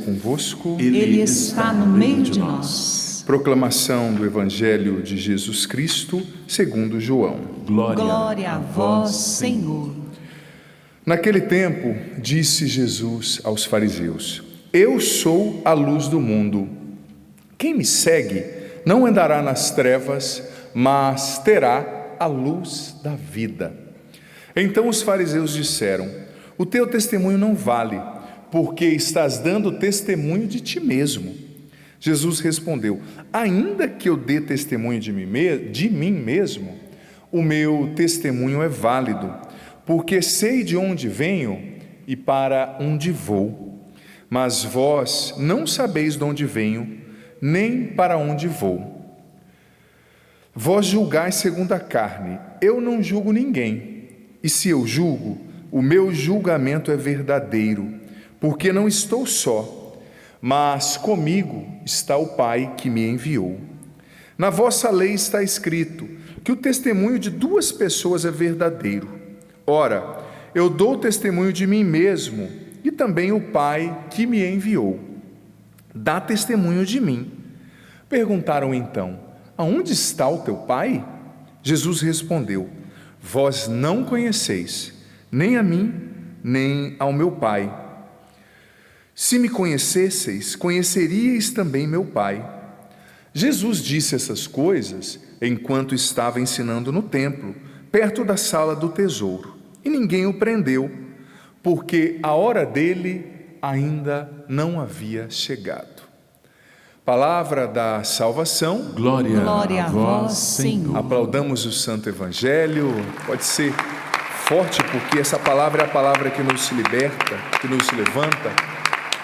convosco. Ele está no meio de nós. Proclamação do Evangelho de Jesus Cristo, segundo João. Glória a vós, Senhor. Naquele tempo, disse Jesus aos fariseus: Eu sou a luz do mundo. Quem me segue não andará nas trevas, mas terá a luz da vida. Então os fariseus disseram: O teu testemunho não vale, porque estás dando testemunho de ti mesmo. Jesus respondeu: Ainda que eu dê testemunho de mim mesmo, o meu testemunho é válido, porque sei de onde venho e para onde vou. Mas vós não sabeis de onde venho, nem para onde vou. Vós julgais segundo a carne, eu não julgo ninguém. E se eu julgo, o meu julgamento é verdadeiro, porque não estou só, mas comigo está o Pai que me enviou. Na vossa lei está escrito que o testemunho de duas pessoas é verdadeiro. Ora, eu dou testemunho de mim mesmo, e também o Pai que me enviou dá testemunho de mim. Perguntaram então: Aonde está o teu Pai? Jesus respondeu: Vós não conheceis, nem a mim, nem ao meu Pai. Se me conhecesseis, conheceríeis também meu Pai. Jesus disse essas coisas enquanto estava ensinando no templo, perto da sala do tesouro, e ninguém o prendeu, porque a hora dele ainda não havia chegado. Palavra da salvação. Glória a vós, Senhor. Aplaudamos o Santo Evangelho. Pode ser forte, porque essa palavra é a palavra que nos liberta, que nos levanta.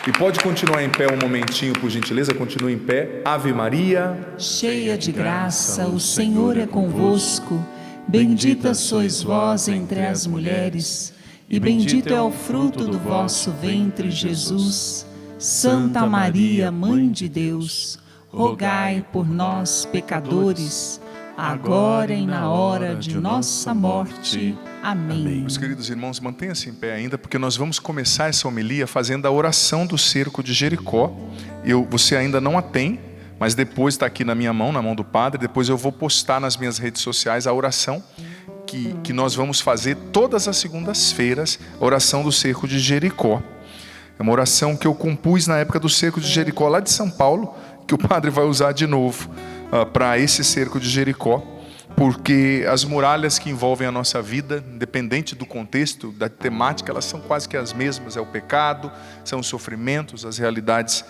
E pode continuar em pé um momentinho, por gentileza. Continue em pé. Ave Maria, cheia de graça, o Senhor é convosco. Bendita sois vós entre as mulheres, e bendito é o fruto do vosso ventre, Jesus. Santa Maria, Mãe de Deus, rogai por nós, pecadores, agora e na hora de nossa morte. Amém. Meus queridos irmãos, mantenha-se em pé ainda, porque nós vamos começar essa homilia fazendo a oração do cerco de Jericó. Você ainda não a tem, mas depois está aqui na minha mão, na mão do Padre. Depois eu vou postar nas minhas redes sociais a oração que nós vamos fazer todas as segundas-feiras, a oração do cerco de Jericó. É uma oração que eu compus na época do cerco de Jericó, lá de São Paulo, que o Padre vai usar de novo para esse cerco de Jericó, porque as muralhas que envolvem a nossa vida, independente do contexto, da temática, elas são quase que as mesmas. É o pecado, são os sofrimentos, as realidades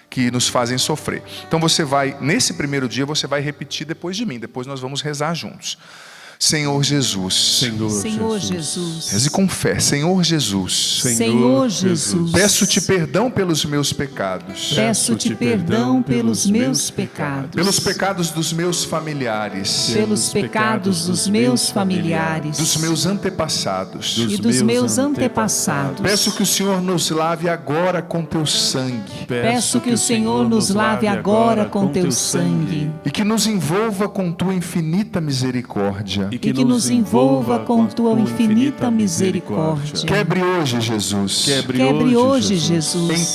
que nos fazem sofrer. Então você vai, nesse primeiro dia, você vai repetir depois de mim, depois nós vamos rezar juntos. Senhor Jesus, Senhor Jesus, reze com fé. Senhor Jesus, Senhor Jesus, peço-te perdão pelos meus pecados, peço-te perdão pelos meus pecados, pelos pecados dos meus familiares, pelos pecados dos meus familiares, dos meus antepassados, e dos meus antepassados. Peço que o Senhor nos lave agora com teu sangue, peço que o Senhor nos lave agora com teu sangue, e que nos envolva com tua infinita misericórdia, e que nos envolva com tua infinita misericórdia. Quebre hoje, Jesus, quebre hoje, Jesus,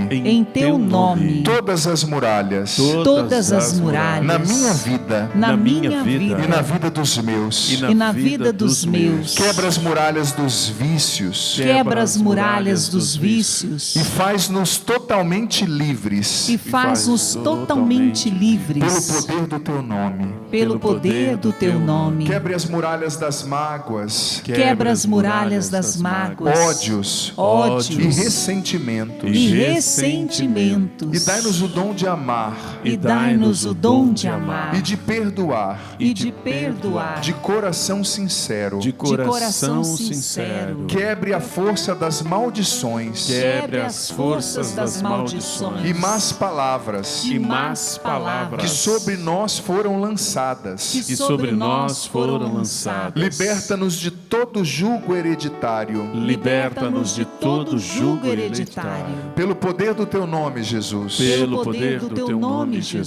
em teu nome, todas as muralhas, na minha vida, e na vida dos meus, e na vida dos meus. Quebra as muralhas dos vícios, quebra as muralhas dos vícios, e faz-nos totalmente livres, pelo poder do teu nome, pelo poder do teu nome. Quebre as muralhas das mágoas, quebra as muralhas das mágoas, ódios e ressentimentos, e dai-nos o dom de amar, e de perdoar, de coração sincero, quebre a força das maldições, e más palavras, que sobre nós foram lançadas, Liberta-nos de todo jugo hereditário, pelo poder do teu nome, Jesus,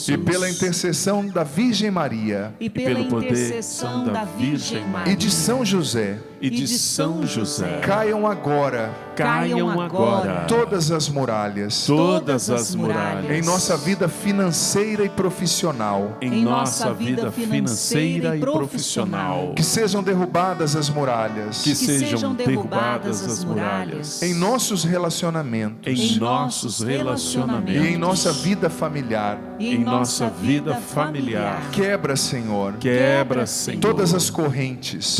e pela intercessão da Virgem Maria, e de São José, e de São José. Caiam agora Todas as muralhas muralhas em nossa vida financeira e profissional. em nossa vida financeira e profissional. Que sejam derrubadas as muralhas Que sejam derrubadas as muralhas em nossos relacionamentos em nossos e relacionamentos em nossa vida familiar. em nossa vida familiar. Quebra, Senhor, Quebra, Senhor, todas as correntes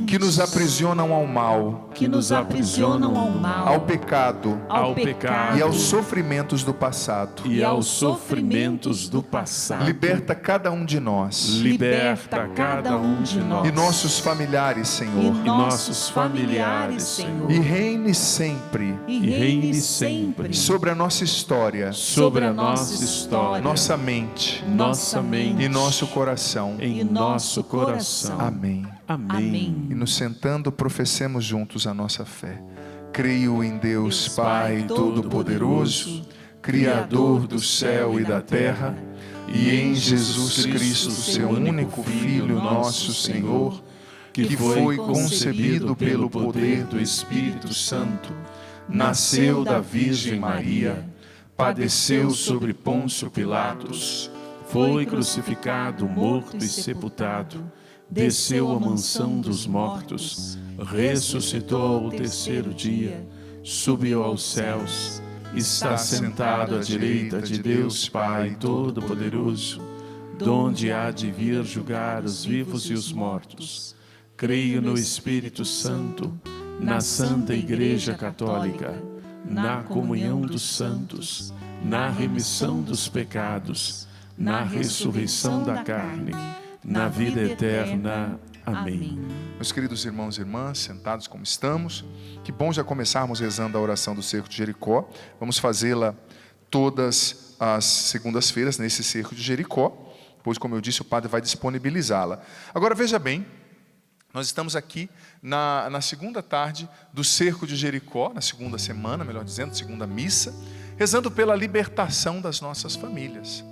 que que nos aprisionam ao mal, nos aprisionam ao mal, ao pecado ao pecado e aos sofrimentos do passado. e aos sofrimentos do passado. Liberta cada um de nós Liberta cada um de nós e nossos familiares, Senhor, e nossos familiares, Senhor, e reine sempre e reine sempre sobre a nossa história, sobre a nossa história, nossa mente nossa mente e nosso coração. em nosso coração. Amém. Amém. E nos sentando, professemos juntos a nossa fé. Creio em Deus Pai Todo-Poderoso, Criador do céu e da terra, e em Jesus Cristo, seu único Filho, nosso Senhor, que foi concebido pelo poder do Espírito Santo, nasceu da Virgem Maria, padeceu sobre Pôncio Pilatos, Foi crucificado, morto e sepultado, desceu à mansão dos mortos, ressuscitou ao terceiro dia, subiu aos céus, está sentado à direita de Deus Pai Todo-Poderoso, donde há de vir julgar os vivos e os mortos. Creio no Espírito Santo, na Santa Igreja Católica, na comunhão dos santos, na remissão dos pecados, na ressurreição da carne, na vida eterna. Amém. Meus queridos irmãos e irmãs, sentados como estamos, que bom já começarmos rezando a oração do Cerco de Jericó. Vamos fazê-la todas as segundas-feiras nesse Cerco de Jericó, pois, como eu disse, o padre vai disponibilizá-la. Agora veja bem, nós estamos aqui na segunda tarde do Cerco de Jericó, na segunda semana, melhor dizendo, segunda missa, rezando pela libertação das nossas famílias.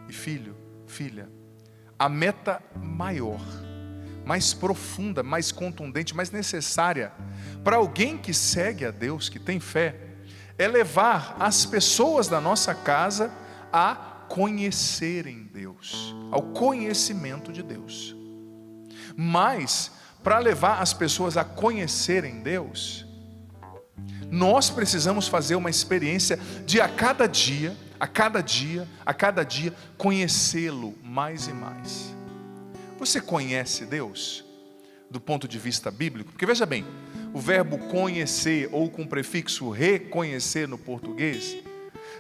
E filho, filha, a meta maior, mais profunda, mais contundente, mais necessária para alguém que segue a Deus, que tem fé, é levar as pessoas da nossa casa a conhecerem Deus, ao conhecimento de Deus. Mas, para levar as pessoas a conhecerem Deus, nós precisamos fazer uma experiência de a cada dia, conhecê-lo mais e mais. Você conhece Deus do ponto de vista bíblico? Porque veja bem, o verbo conhecer ou com o prefixo reconhecer no português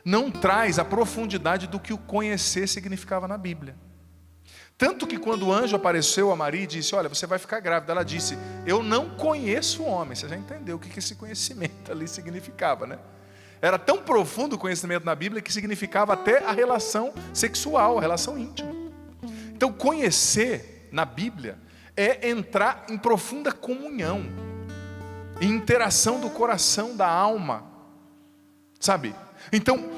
não traz a profundidade do que o conhecer significava na Bíblia. Tanto que quando o anjo apareceu a Maria e disse: olha, você vai ficar grávida, ela disse: eu não conheço o homem. Você já entendeu o que esse conhecimento ali significava, né? Era tão profundo o conhecimento na Bíblia que significava até a relação sexual, a relação íntima. Então conhecer na Bíblia é entrar em profunda comunhão, em interação do coração, da alma, sabe? Então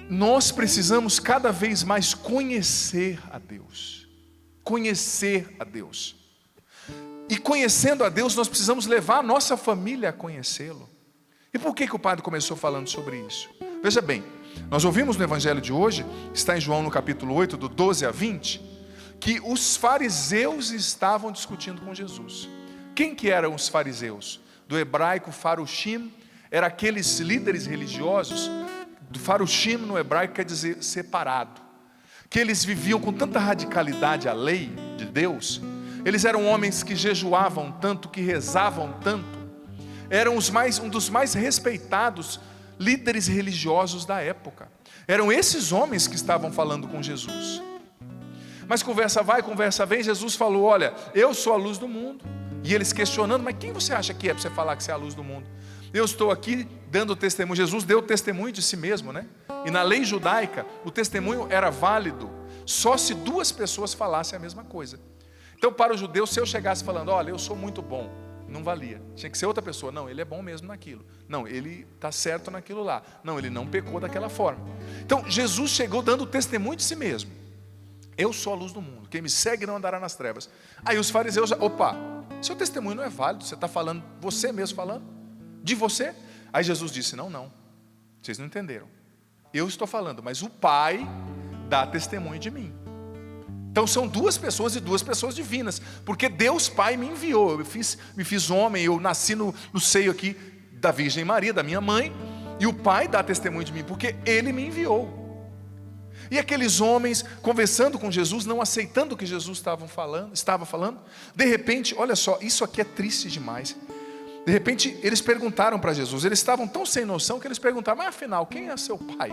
nós precisamos cada vez mais conhecer a Deus. Conhecer a Deus. E conhecendo a Deus, nós precisamos levar a nossa família a conhecê-lo. E por que o padre começou falando sobre isso? Veja bem, nós ouvimos no evangelho de hoje, está em João no capítulo 8, do 12 a 20, que os fariseus estavam discutindo com Jesus. Quem que eram os fariseus? Do hebraico farushim, eram aqueles líderes religiosos. Do farushim no hebraico quer dizer separado, que eles viviam com tanta radicalidade a lei de Deus. Eles eram homens que jejuavam tanto, que rezavam tanto, eram um dos mais respeitados líderes religiosos da época. Eram esses homens que estavam falando com Jesus. Mas conversa vai, conversa vem, Jesus falou: olha, eu sou a luz do mundo. E eles questionando: mas quem você acha que é para você falar que você é a luz do mundo? Eu estou aqui dando testemunho. Jesus deu testemunho de si mesmo, né? E na lei judaica, o testemunho era válido só se duas pessoas falassem a mesma coisa. Então, para o judeu, se eu chegasse falando: olha, eu sou muito bom, não valia. Tinha que ser outra pessoa. Não, ele é bom mesmo naquilo. Não, ele está certo naquilo lá. Não, ele não pecou daquela forma. Então, Jesus chegou dando testemunho de si mesmo. Eu sou a luz do mundo, quem me segue não andará nas trevas. Aí os fariseus, opa, seu testemunho não é válido, você está falando, você mesmo falando, de você. Aí Jesus disse, não, vocês não entenderam. Eu estou falando, mas o Pai dá testemunho de mim. Então são duas pessoas e duas pessoas divinas, porque Deus Pai me enviou, me fiz homem, eu nasci no seio aqui da Virgem Maria, da minha mãe, e o Pai dá testemunho de mim, porque Ele me enviou. E aqueles homens conversando com Jesus, não aceitando o que Jesus estava falando, de repente, olha só, isso aqui é triste demais. De repente eles perguntaram para Jesus, eles estavam tão sem noção que eles perguntaram, mas afinal, quem é seu pai?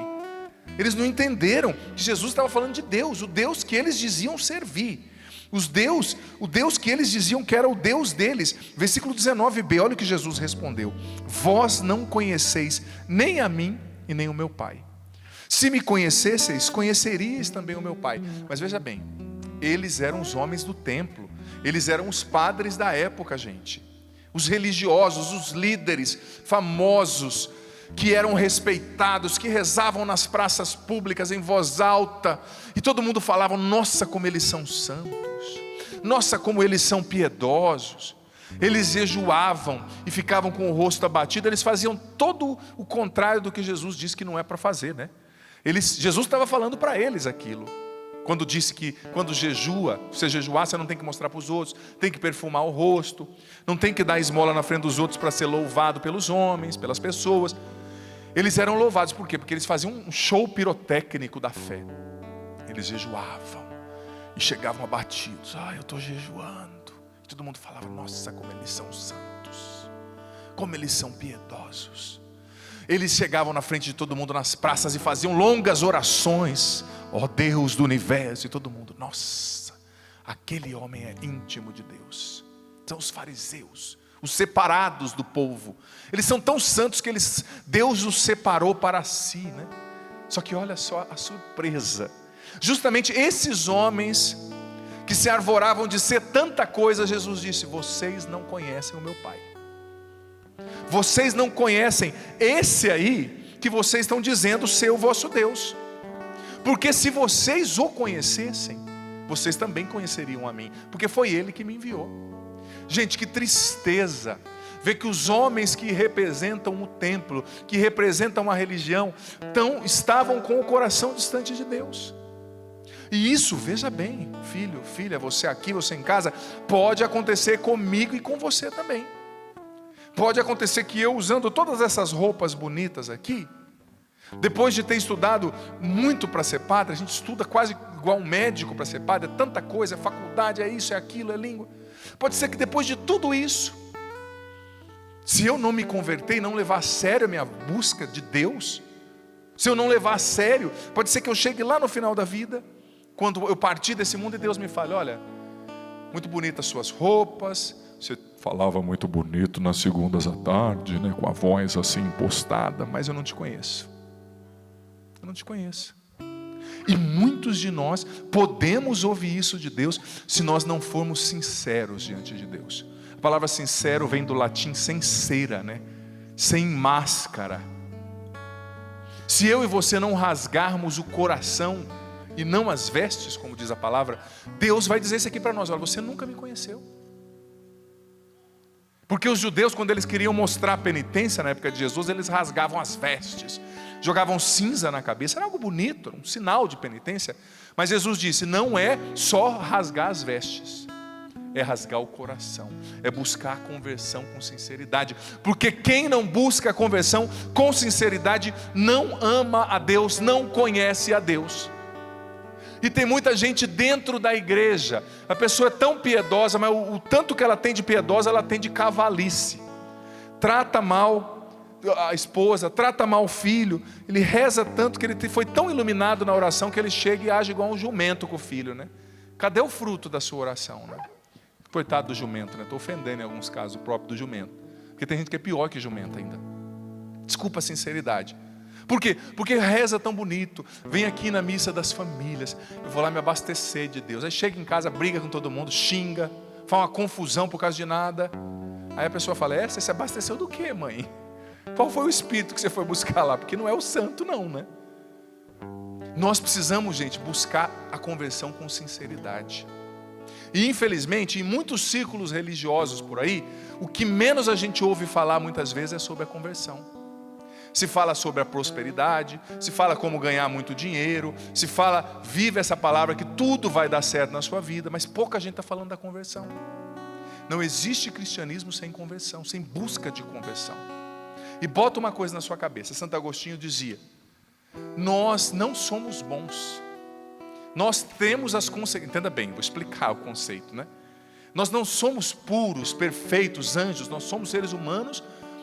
Eles não entenderam que Jesus estava falando de Deus, o Deus que eles diziam servir, o Deus que eles diziam que era o Deus deles. Versículo 19b, olha o que Jesus respondeu: vós não conheceis nem a mim e nem o meu Pai. Se me conhecesseis, conheceríeis também o meu Pai. Mas veja bem, eles eram os homens do templo, eles eram os padres da época, gente, os religiosos, os líderes famosos, que eram respeitados, que rezavam nas praças públicas em voz alta, e todo mundo falava, nossa, como eles são santos, nossa, como eles são piedosos. Eles jejuavam e ficavam com o rosto abatido, eles faziam todo o contrário do que Jesus disse que não é para fazer, né? Jesus estava falando para eles aquilo, quando disse que quando você jejuar, você não tem que mostrar para os outros, tem que perfumar o rosto, não tem que dar esmola na frente dos outros para ser louvado pelos homens, pelas pessoas. Eles eram louvados, por quê? Porque eles faziam um show pirotécnico da fé. Eles jejuavam e chegavam abatidos, eu estou jejuando, e todo mundo falava, nossa, como eles são santos, como eles são piedosos. Eles chegavam na frente de todo mundo nas praças e faziam longas orações, ó Deus do universo, e todo mundo, nossa, aquele homem é íntimo de Deus. São os fariseus, os separados do povo. Eles são tão santos que Deus os separou para si, né? Só que olha só a surpresa, justamente esses homens que se arvoravam de ser tanta coisa, Jesus disse, vocês não conhecem o meu Pai. Vocês não conhecem esse aí que vocês estão dizendo ser o vosso Deus. Porque se vocês o conhecessem, vocês também conheceriam a mim, porque foi Ele que me enviou. Gente, que tristeza ver que os homens que representam o templo, que representam a religião, estavam com o coração distante de Deus. E isso, veja bem, filho, filha, você aqui, você em casa, pode acontecer comigo e com você também. Pode acontecer que eu, usando todas essas roupas bonitas aqui, depois de ter estudado muito para ser padre, a gente estuda quase igual um médico para ser padre, é tanta coisa, é faculdade, é isso, é aquilo, é língua. Pode ser que depois de tudo isso, se eu não me converter e não levar a sério a minha busca de Deus, se eu não levar a sério, pode ser que eu chegue lá no final da vida, quando eu partir desse mundo e Deus me fale, olha, muito bonitas suas roupas, você falava muito bonito nas segundas à tarde, né, com a voz assim impostada, mas eu não te conheço. Eu não te conheço. E muitos de nós podemos ouvir isso de Deus se nós não formos sinceros diante de Deus. A palavra sincero vem do latim sincera, né? Sem máscara. Se eu e você não rasgarmos o coração e não as vestes, como diz a palavra, Deus vai dizer isso aqui para nós, olha, você nunca me conheceu. Porque os judeus, quando eles queriam mostrar a penitência na época de Jesus, eles rasgavam as vestes, jogavam cinza na cabeça, era algo bonito, um sinal de penitência. Mas Jesus disse, não é só rasgar as vestes, é rasgar o coração, é buscar a conversão com sinceridade. Porque quem não busca a conversão com sinceridade, não ama a Deus, não conhece a Deus. E tem muita gente dentro da igreja, a pessoa é tão piedosa, mas o tanto que ela tem de piedosa, ela tem de cavalice. Trata mal a esposa, trata mal o filho, ele reza tanto que ele foi tão iluminado na oração que ele chega e age igual um jumento com o filho, né? Cadê o fruto da sua oração, né? Coitado do jumento, né? Estou ofendendo em alguns casos o próprio do jumento, porque tem gente que é pior que jumento ainda. Desculpa a sinceridade. Por quê? Porque reza tão bonito, vem aqui na missa das famílias, eu vou lá me abastecer de Deus. Aí chega em casa, briga com todo mundo, xinga, faz uma confusão por causa de nada. Aí a pessoa fala, você se abasteceu do quê, mãe? Qual foi o espírito que você foi buscar lá? Porque não é o santo não, né? Nós precisamos, gente, buscar a conversão com sinceridade. E infelizmente, em muitos círculos religiosos por aí, o que menos a gente ouve falar muitas vezes é sobre a conversão. Se fala sobre a prosperidade, se fala como ganhar muito dinheiro, se fala, vive essa palavra que tudo vai dar certo na sua vida, mas pouca gente está falando da conversão. Não existe cristianismo sem conversão, sem busca de conversão. E bota uma coisa na sua cabeça, Santo Agostinho dizia: nós não somos bons, nós temos as consequências. Entenda bem, vou explicar o conceito, né? Nós não somos puros, perfeitos, anjos, nós somos seres humanos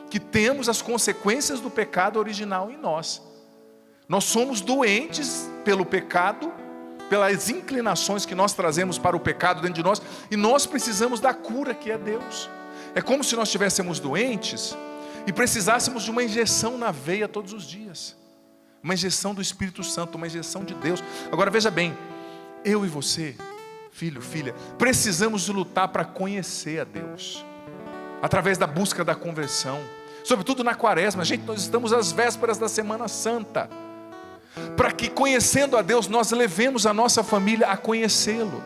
que temos as consequências do pecado original em nós. Nós somos doentes pelo pecado, pelas inclinações que nós trazemos para o pecado dentro de nós, e nós precisamos da cura que é Deus. É como se nós estivéssemos doentes e precisássemos de uma injeção na veia todos os dias, uma injeção do Espírito Santo, uma injeção de Deus. Agora veja bem, eu e você, filho, filha, precisamos lutar para conhecer a Deus, através da busca da conversão, sobretudo na quaresma. Gente, nós estamos às vésperas da Semana Santa, para que, conhecendo a Deus, nós levemos a nossa família a conhecê-lo.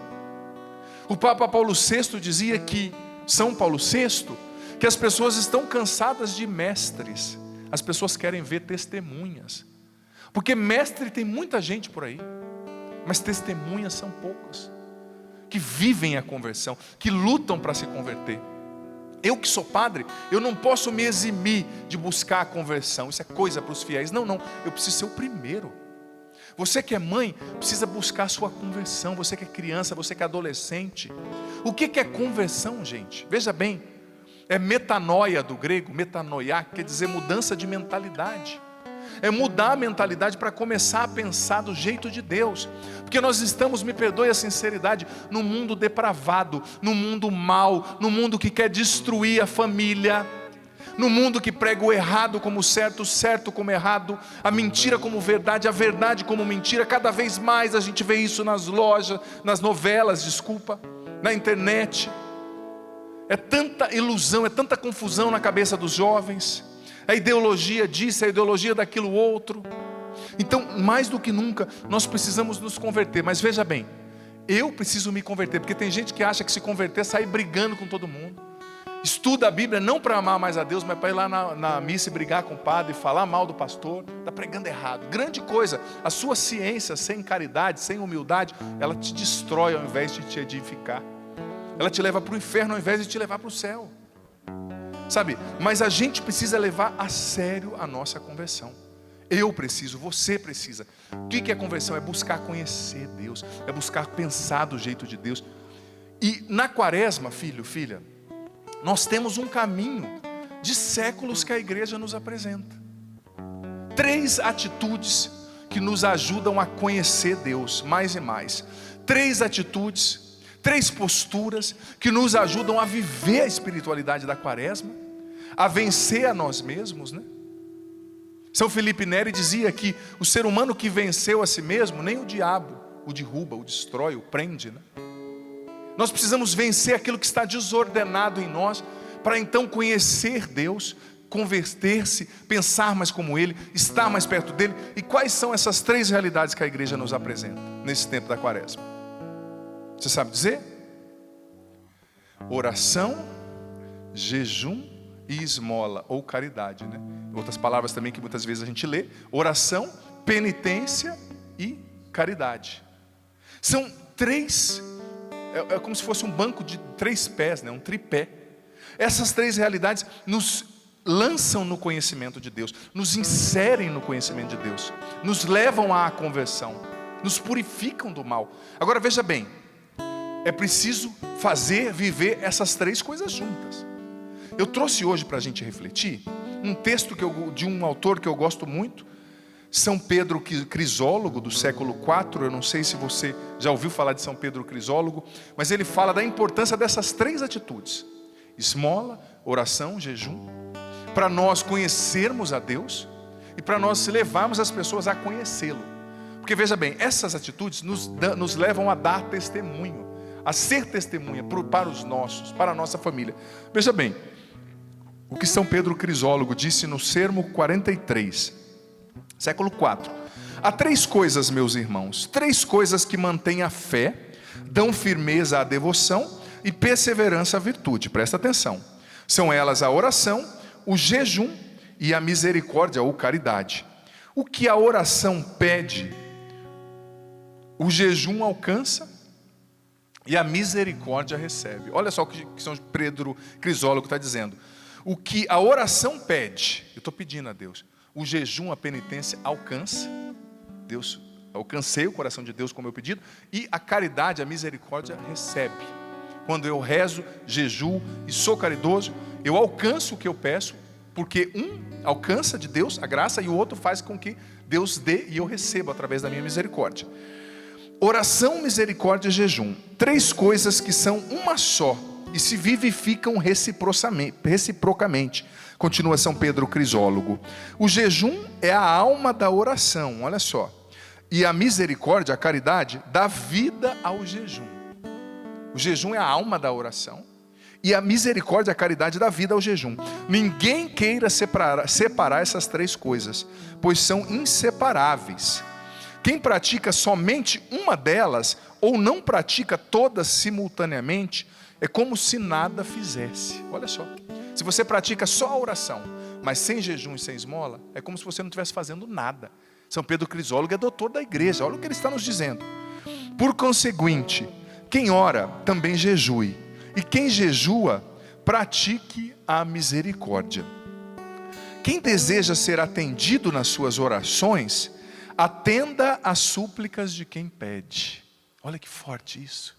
O Papa Paulo VI dizia que, São Paulo VI, que as pessoas estão cansadas de mestres, as pessoas querem ver testemunhas, porque mestre tem muita gente por aí, mas testemunhas são poucas, que vivem a conversão, que lutam para se converter. Eu que sou padre, eu não posso me eximir de buscar a conversão, isso é coisa para os fiéis. Não, eu preciso ser o primeiro. Você que é mãe, precisa buscar a sua conversão. Você que é criança, você que é adolescente. O que é conversão, gente? Veja bem, é metanoia do grego, metanoia, quer dizer mudança de mentalidade. É mudar a mentalidade para começar a pensar do jeito de Deus. Porque nós estamos, me perdoe a sinceridade, num mundo depravado, num mundo mau, num mundo que quer destruir a família, num mundo que prega o errado como certo, o certo como errado, a mentira como verdade, a verdade como mentira. Cada vez mais a gente vê isso nas lojas, nas novelas, na internet. É tanta ilusão, é tanta confusão na cabeça dos jovens. A ideologia disso, a ideologia daquilo outro. Então, mais do que nunca, nós precisamos nos converter. Mas veja bem, eu preciso me converter, porque tem gente que acha que se converter é sair brigando com todo mundo. Estuda a Bíblia não para amar mais a Deus, mas para ir lá na missa e brigar com o padre, falar mal do pastor. Está pregando errado. Grande coisa, a sua ciência sem caridade, sem humildade, ela te destrói ao invés de te edificar. Ela te leva para o inferno ao invés de te levar para o céu. Sabe, mas a gente precisa levar a sério a nossa conversão. Eu preciso, você precisa. O que é conversão? É buscar conhecer Deus, é buscar pensar do jeito de Deus. E na quaresma, filho, filha, nós temos um caminho de séculos que a igreja nos apresenta. 3 atitudes que nos ajudam a conhecer Deus mais e mais. 3 atitudes, 3 posturas que nos ajudam a viver a espiritualidade da quaresma, a vencer a nós mesmos, né? São Felipe Neri dizia que o ser humano que venceu a si mesmo, nem o diabo o derruba, o destrói, o prende, né? Nós precisamos vencer aquilo que está desordenado em nós, para então conhecer Deus, converter-se, pensar mais como Ele, estar mais perto dEle. E quais são essas 3 realidades que a igreja nos apresenta nesse tempo da quaresma? Você sabe dizer? Oração, jejum e esmola, ou caridade, né? Outras palavras também que muitas vezes a gente lê: oração, penitência e caridade. São 3, é como se fosse um banco de 3 pés, né? Um tripé. Essas 3 realidades nos lançam no conhecimento de Deus, nos inserem no conhecimento de Deus, nos levam à conversão, nos purificam do mal. Agora veja bem, é preciso viver essas 3 coisas juntas. Eu trouxe hoje para a gente refletir um texto de um autor que eu gosto muito, São Pedro Crisólogo, do século IV. Eu não sei se você já ouviu falar de São Pedro Crisólogo, mas ele fala da importância dessas 3 atitudes: esmola, oração, jejum, para nós conhecermos a Deus e para nós levarmos as pessoas a conhecê-lo. Porque veja bem, essas atitudes nos levam a dar testemunho, a ser testemunha para os nossos, para a nossa família. Veja bem, o que São Pedro Crisólogo disse no Sermo 43, século IV: Há 3 coisas, meus irmãos, 3 coisas que mantêm a fé, dão firmeza à devoção e perseverança à virtude. Presta atenção. São elas a oração, o jejum e a misericórdia ou caridade. O que a oração pede, o jejum alcança e a misericórdia recebe. Olha só o que São Pedro Crisólogo está dizendo. O que a oração pede, eu estou pedindo a Deus, o jejum, a penitência alcança, Deus, alcancei o coração de Deus com o meu pedido, e a caridade, a misericórdia recebe. Quando eu rezo, jejuo e sou caridoso, eu alcanço o que eu peço, porque um alcança de Deus a graça e o outro faz com que Deus dê e eu receba através da minha misericórdia. Oração, misericórdia e jejum, 3 coisas que são uma só e se vivificam reciprocamente. Continua São Pedro Crisólogo. O jejum é a alma da oração, olha só. E a misericórdia, a caridade, dá vida ao jejum. O jejum é a alma da oração. E a misericórdia, a caridade, dá vida ao jejum. Ninguém queira separar essas 3 coisas, pois são inseparáveis. Quem pratica somente uma delas, ou não pratica todas simultaneamente, é como se nada fizesse. Olha só. Se você pratica só a oração, mas sem jejum e sem esmola, é como se você não estivesse fazendo nada. São Pedro Crisólogo é doutor da igreja. Olha o que ele está nos dizendo. Por conseguinte, quem ora também jejue, e quem jejua pratique a misericórdia. Quem deseja ser atendido nas suas orações, atenda às súplicas de quem pede. Olha que forte isso.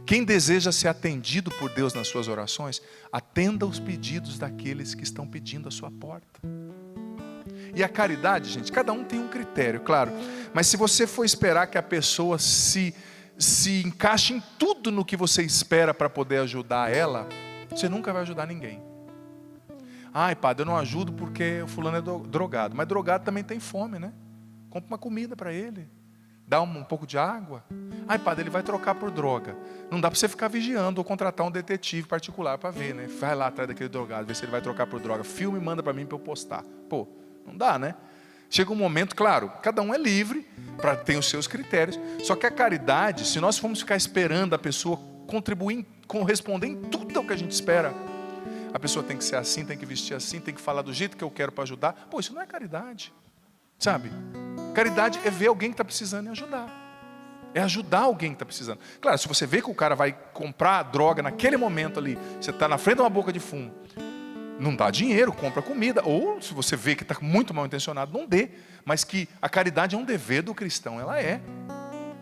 Quem deseja ser atendido por Deus nas suas orações, atenda os pedidos daqueles que estão pedindo a sua porta. E a caridade, gente, cada um tem um critério, claro. Mas se você for esperar que a pessoa se encaixe em tudo no que você espera para poder ajudar ela, você nunca vai ajudar ninguém. Ai, padre, eu não ajudo porque o fulano é drogado. Mas drogado também tem fome, né? Compra uma comida para ele. Dá um pouco de água. Ai, padre, ele vai trocar por droga. Não dá para você ficar vigiando ou contratar um detetive particular para ver, né? Vai lá atrás daquele drogado, ver se ele vai trocar por droga. Filme e manda para mim para eu postar. Pô, não dá, né? Chega um momento, claro, cada um é livre para ter os seus critérios. Só que a caridade, se nós formos ficar esperando a pessoa contribuir, corresponder em tudo o que a gente espera, a pessoa tem que ser assim, tem que vestir assim, tem que falar do jeito que eu quero para ajudar. Pô, isso não é caridade, sabe? Caridade é ver alguém que está precisando e ajudar. É ajudar alguém que está precisando. Claro, se você vê que o cara vai comprar droga naquele momento ali, você está na frente de uma boca de fumo, não dá dinheiro, compra comida. Ou se você vê que está muito mal intencionado, não dê. Mas que a caridade é um dever do cristão, ela é.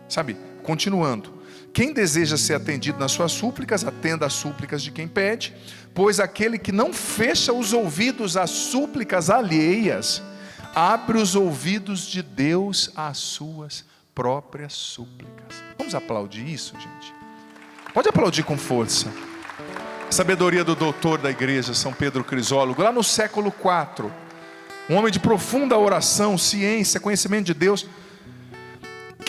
Sabe, continuando. Quem deseja ser atendido nas suas súplicas, atenda às súplicas de quem pede, pois aquele que não fecha os ouvidos às súplicas alheias, abre os ouvidos de Deus às suas próprias súplicas. Vamos aplaudir isso, gente? Pode aplaudir com força. Sabedoria do doutor da igreja, São Pedro Crisólogo, lá no século IV, um homem de profunda oração, ciência, conhecimento de Deus.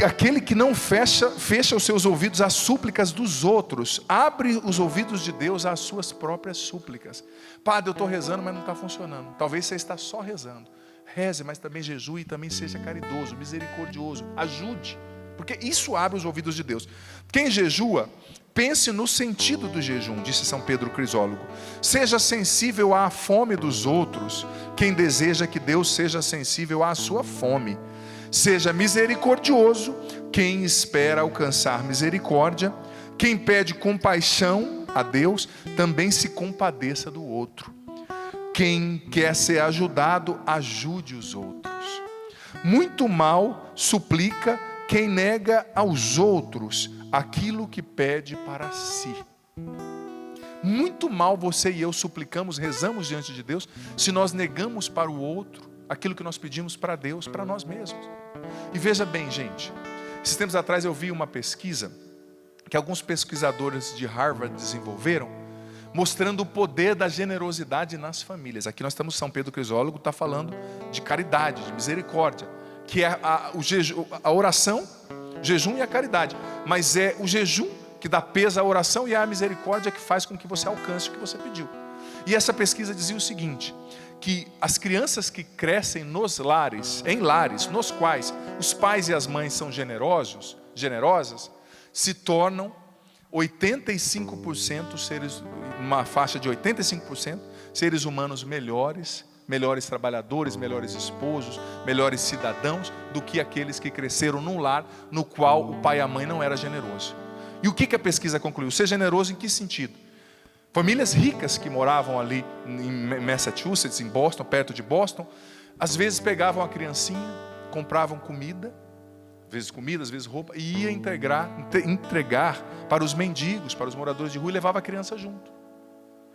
Aquele que não fecha os seus ouvidos às súplicas dos outros, abre os ouvidos de Deus às suas próprias súplicas. Padre, eu estou rezando, mas não está funcionando. Talvez você está só rezando. Reze, mas também jejue e também seja caridoso, misericordioso. Ajude, porque isso abre os ouvidos de Deus. Quem jejua, pense no sentido do jejum, disse São Pedro Crisólogo. Seja sensível à fome dos outros, quem deseja que Deus seja sensível à sua fome. Seja misericordioso, quem espera alcançar misericórdia. Quem pede compaixão a Deus, também se compadeça do outro. Quem quer ser ajudado, ajude os outros. Muito mal suplica quem nega aos outros aquilo que pede para si. Muito mal você e eu suplicamos, rezamos diante de Deus, se nós negamos para o outro aquilo que nós pedimos para Deus, para nós mesmos. E veja bem, gente, esses tempos atrás eu vi uma pesquisa que alguns pesquisadores de Harvard desenvolveram, mostrando o poder da generosidade nas famílias. Aqui nós estamos, São Pedro Crisólogo está falando de caridade, de misericórdia, que é a oração, o jejum e a caridade. Mas é o jejum que dá peso à oração e a misericórdia que faz com que você alcance o que você pediu. E essa pesquisa dizia o seguinte, que as crianças que crescem nos lares, em lares nos quais os pais e as mães são generosas, se tornam 85% seres, uma faixa de 85% seres humanos melhores trabalhadores, melhores esposos, melhores cidadãos do que aqueles que cresceram num lar no qual o pai e a mãe não era generoso. E o que a pesquisa concluiu? Ser generoso em que sentido? Famílias ricas que moravam ali em Massachusetts, em Boston, perto de Boston, às vezes pegavam a criancinha, compravam comida, às vezes roupa, e ia entregar para os mendigos, para os moradores de rua, e levava a criança junto.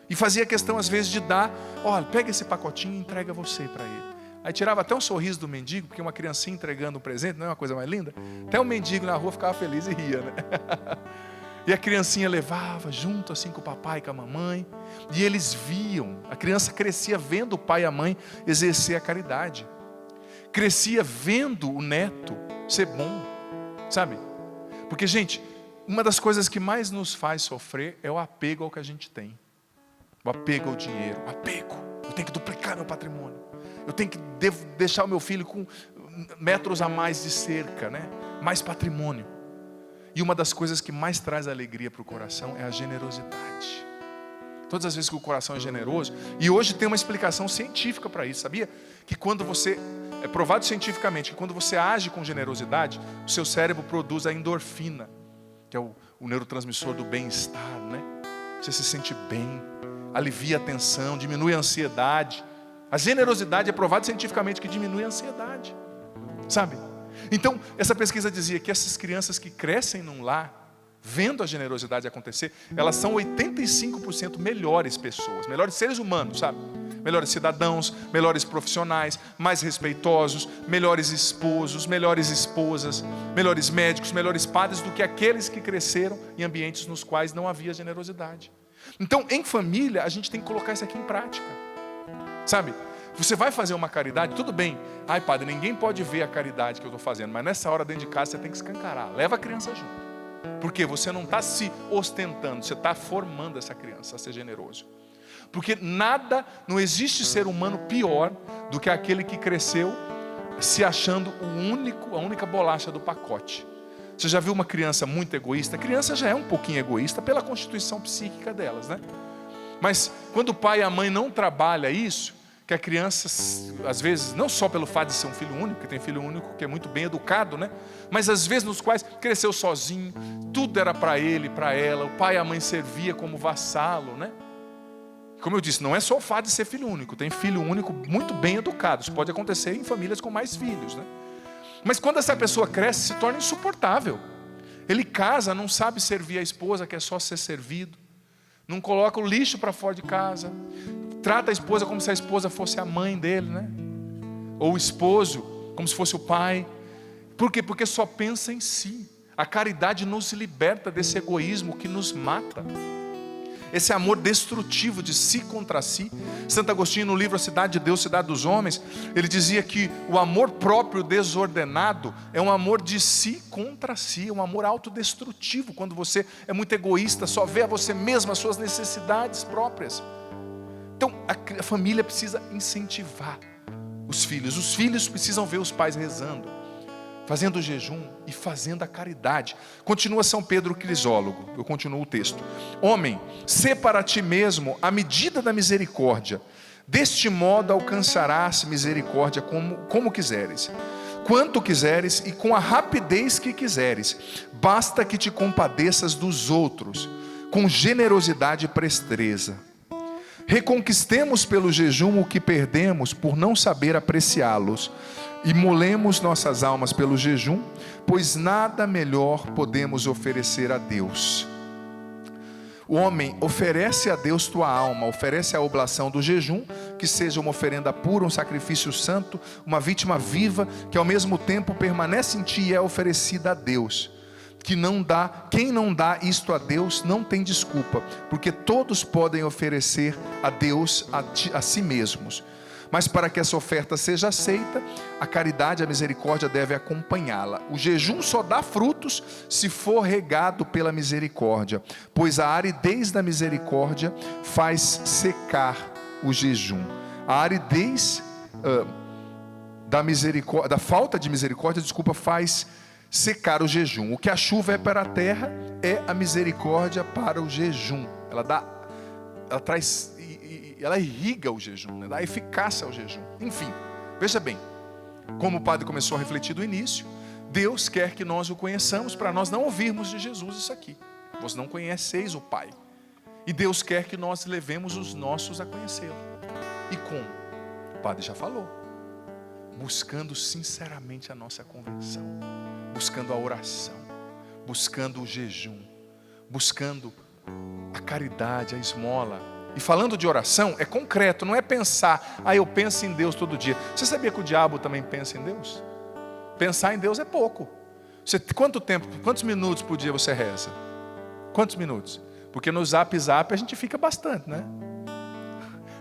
E fazia questão às vezes de dar, olha, pega esse pacotinho e entrega você para ele. Aí tirava até um sorriso do mendigo, porque uma criancinha entregando um presente, não é uma coisa mais linda? Até o mendigo na rua ficava feliz e ria, né? E a criancinha levava junto assim com o papai e com a mamãe. E eles viam, a criança crescia vendo o pai e a mãe exercer a caridade. Crescia vendo o neto ser bom, sabe? Porque, gente, uma das coisas que mais nos faz sofrer é o apego ao que a gente tem. O apego ao dinheiro, o apego. Eu tenho que duplicar meu patrimônio. Eu tenho que deixar o meu filho com metros a mais de cerca, né? Mais patrimônio. E uma das coisas que mais traz alegria para o coração é a generosidade. Todas as vezes que o coração é generoso, e hoje tem uma explicação científica para isso, sabia? Que quando você, é provado cientificamente, que quando você age com generosidade, o seu cérebro produz a endorfina, que é o neurotransmissor do bem-estar, né? Você se sente bem, alivia a tensão, diminui a ansiedade. A generosidade é provado cientificamente que diminui a ansiedade, sabe? Então, essa pesquisa dizia que essas crianças que crescem num lar, vendo a generosidade acontecer, elas são 85% melhores pessoas, melhores seres humanos, sabe? Melhores cidadãos, melhores profissionais, mais respeitosos, melhores esposos, melhores esposas, melhores médicos, melhores padres do que aqueles que cresceram em ambientes nos quais não havia generosidade. Então, em família, a gente tem que colocar isso aqui em prática, sabe? Você vai fazer uma caridade, tudo bem. Ai, padre, ninguém pode ver a caridade que eu estou fazendo, mas nessa hora dentro de casa você tem que escancarar. Leva a criança junto. Porque você não está se ostentando, você está formando essa criança a ser generoso. Porque não existe ser humano pior do que aquele que cresceu se achando a única bolacha do pacote. Você já viu uma criança muito egoísta? A criança já é um pouquinho egoísta pela constituição psíquica delas, né? Mas quando o pai e a mãe não trabalham isso, que a criança, às vezes, não só pelo fato de ser um filho único, que tem filho único que é muito bem educado, né? Mas às vezes nos quais cresceu sozinho, tudo era para ele, para ela, o pai e a mãe servia como vassalo, né? Como eu disse, não é só o fato de ser filho único, tem filho único muito bem educado, isso pode acontecer em famílias com mais filhos, né? Mas quando essa pessoa cresce, se torna insuportável. Ele casa, não sabe servir a esposa, quer só ser servido, não coloca o lixo para fora de casa, trata a esposa como se a esposa fosse a mãe dele, né? Ou o esposo como se fosse o pai. Por quê? Porque só pensa em si. A caridade nos liberta desse egoísmo que nos mata, esse amor destrutivo de si contra si. Santo Agostinho, no livro A Cidade de Deus, Cidade dos Homens, ele dizia que o amor próprio desordenado é um amor de si contra si, um amor autodestrutivo, quando você é muito egoísta, só vê a você mesmo, as suas necessidades próprias. Então a família precisa incentivar os filhos precisam ver os pais rezando, fazendo o jejum e fazendo a caridade. Continua São Pedro Crisólogo, eu continuo o texto. Homem, sê para ti mesmo a medida da misericórdia, deste modo alcançarás misericórdia como quiseres, quanto quiseres e com a rapidez que quiseres. Basta que te compadeças dos outros, com generosidade e presteza. Reconquistemos pelo jejum o que perdemos por não saber apreciá-los, e molemos nossas almas pelo jejum, pois nada melhor podemos oferecer a Deus. O homem, oferece a Deus tua alma, oferece a oblação do jejum, que seja uma oferenda pura, um sacrifício santo, uma vítima viva, que ao mesmo tempo permanece em ti e é oferecida a Deus. Quem não dá isto a Deus não tem desculpa, porque todos podem oferecer a Deus a si mesmos. Mas para que essa oferta seja aceita, a caridade, a misericórdia deve acompanhá-la. O jejum só dá frutos se for regado pela misericórdia, pois a aridez da misericórdia faz secar o jejum. A aridez da falta de misericórdia, desculpa, faz secar o jejum. O que a chuva é para a terra é a misericórdia para o jejum. Ela irriga o jejum, né? Dá eficácia ao jejum. Enfim, veja bem, como o padre começou a refletir do início, Deus quer que nós o conheçamos para nós não ouvirmos de Jesus isso aqui. Vós não conheceis o Pai. E Deus quer que nós levemos os nossos a conhecê-lo. E como? O padre já falou. Buscando sinceramente a nossa conversão. Buscando a oração. Buscando o jejum. Buscando a caridade, a esmola. E falando de oração, é concreto, não é pensar, eu penso em Deus todo dia. Você sabia que o diabo também pensa em Deus? Pensar em Deus é pouco. Quantos minutos por dia você reza? Quantos minutos? Porque no Zap a gente fica bastante, né?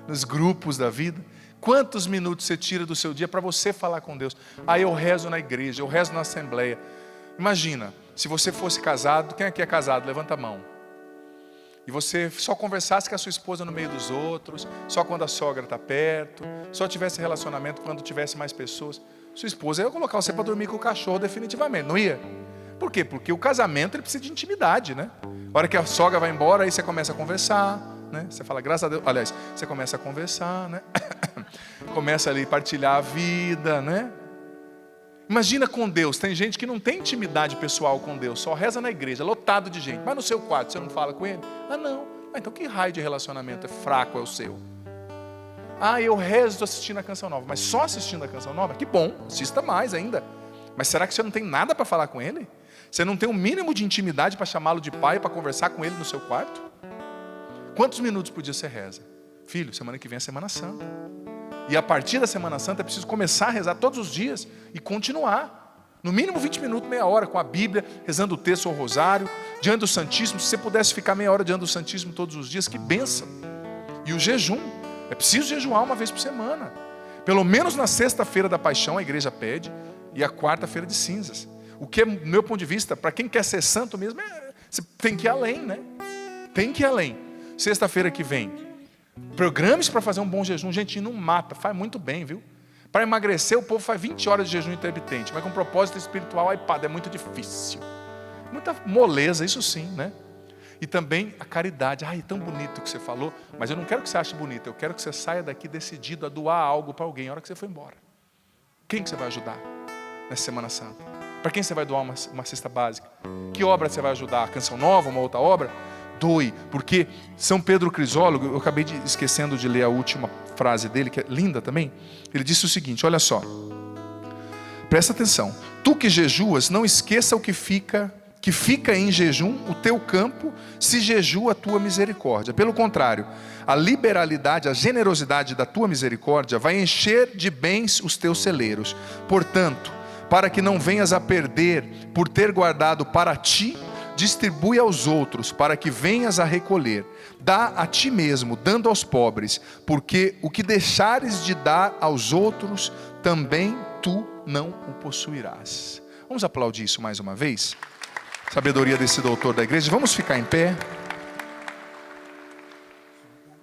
Nos grupos da vida. Quantos minutos você tira do seu dia para você falar com Deus? Eu rezo na igreja, eu rezo na assembleia. Imagina, se você fosse casado, quem aqui é casado? Levanta a mão. E você só conversasse com a sua esposa no meio dos outros, só quando a sogra está perto, só tivesse relacionamento quando tivesse mais pessoas. Sua esposa ia colocar você para dormir com o cachorro definitivamente, não ia? Por quê? Porque o casamento ele precisa de intimidade, né? A hora que a sogra vai embora, aí você começa a conversar, né? Você fala, graças a Deus, aliás, você começa a conversar, né? Começa ali a partilhar a vida, né? Imagina com Deus, tem gente que não tem intimidade pessoal com Deus, só reza na igreja, lotado de gente, mas no seu quarto você não fala com ele? Não. Então que raio de relacionamento fraco é o seu? Eu rezo assistindo a Canção Nova, mas só assistindo a Canção Nova? Que bom, assista mais ainda. Mas será que você não tem nada para falar com ele? Você não tem um mínimo de intimidade para chamá-lo de pai, para conversar com ele no seu quarto? Quantos minutos por dia você reza? Filho, semana que vem é Semana Santa. E a partir da Semana Santa é preciso começar a rezar todos os dias e continuar. No mínimo 20 minutos, meia hora, com a Bíblia, rezando o texto ou o rosário, diante do Santíssimo. Se você pudesse ficar meia hora diante do Santíssimo todos os dias, que bênção. E o jejum, é preciso jejuar uma vez por semana. Pelo menos na sexta-feira da paixão a igreja pede, e a quarta-feira de cinzas. O que, do meu ponto de vista, para quem quer ser santo mesmo, você tem que ir além, né? Tem que ir além. Sexta-feira que vem, programe-se para fazer um bom jejum. Gente, não mata, faz muito bem, viu? Para emagrecer, o povo faz 20 horas de jejum intermitente, mas com propósito espiritual, é muito difícil. Muita moleza, isso sim, né? E também a caridade. É tão bonito o que você falou, mas eu não quero que você ache bonito, eu quero que você saia daqui decidido a doar algo para alguém na hora que você for embora. Quem que você vai ajudar nessa Semana Santa? Para quem você vai doar uma cesta básica? Que obra você vai ajudar? A Canção Nova, uma outra obra? Doe, porque São Pedro Crisólogo, eu acabei esquecendo de ler a última frase dele, que é linda também. Ele disse o seguinte, olha só, presta atenção. Tu que jejuas, não esqueça o que fica em jejum o teu campo, se jejua a tua misericórdia. Pelo contrário, a liberalidade, a generosidade da tua misericórdia vai encher de bens os teus celeiros. Portanto, para que não venhas a perder por ter guardado para ti, distribui aos outros, para que venhas a recolher. Dá a ti mesmo, dando aos pobres, porque o que deixares de dar aos outros, também tu não o possuirás. Vamos aplaudir isso mais uma vez? Sabedoria desse doutor da igreja. Vamos ficar em pé.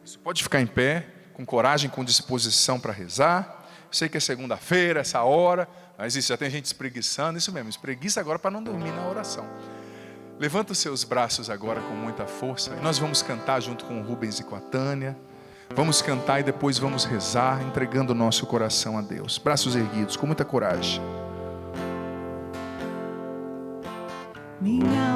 Você pode ficar em pé, com coragem, com disposição para rezar. Eu sei que é segunda-feira, essa hora, mas isso, já tem gente espreguiçando, isso mesmo, espreguiça agora para não dormir na oração. Levanta os seus braços agora com muita força, e nós vamos cantar junto com o Rubens e com a Tânia. Vamos cantar e depois vamos rezar, entregando o nosso coração a Deus. Braços erguidos, com muita coragem. Minha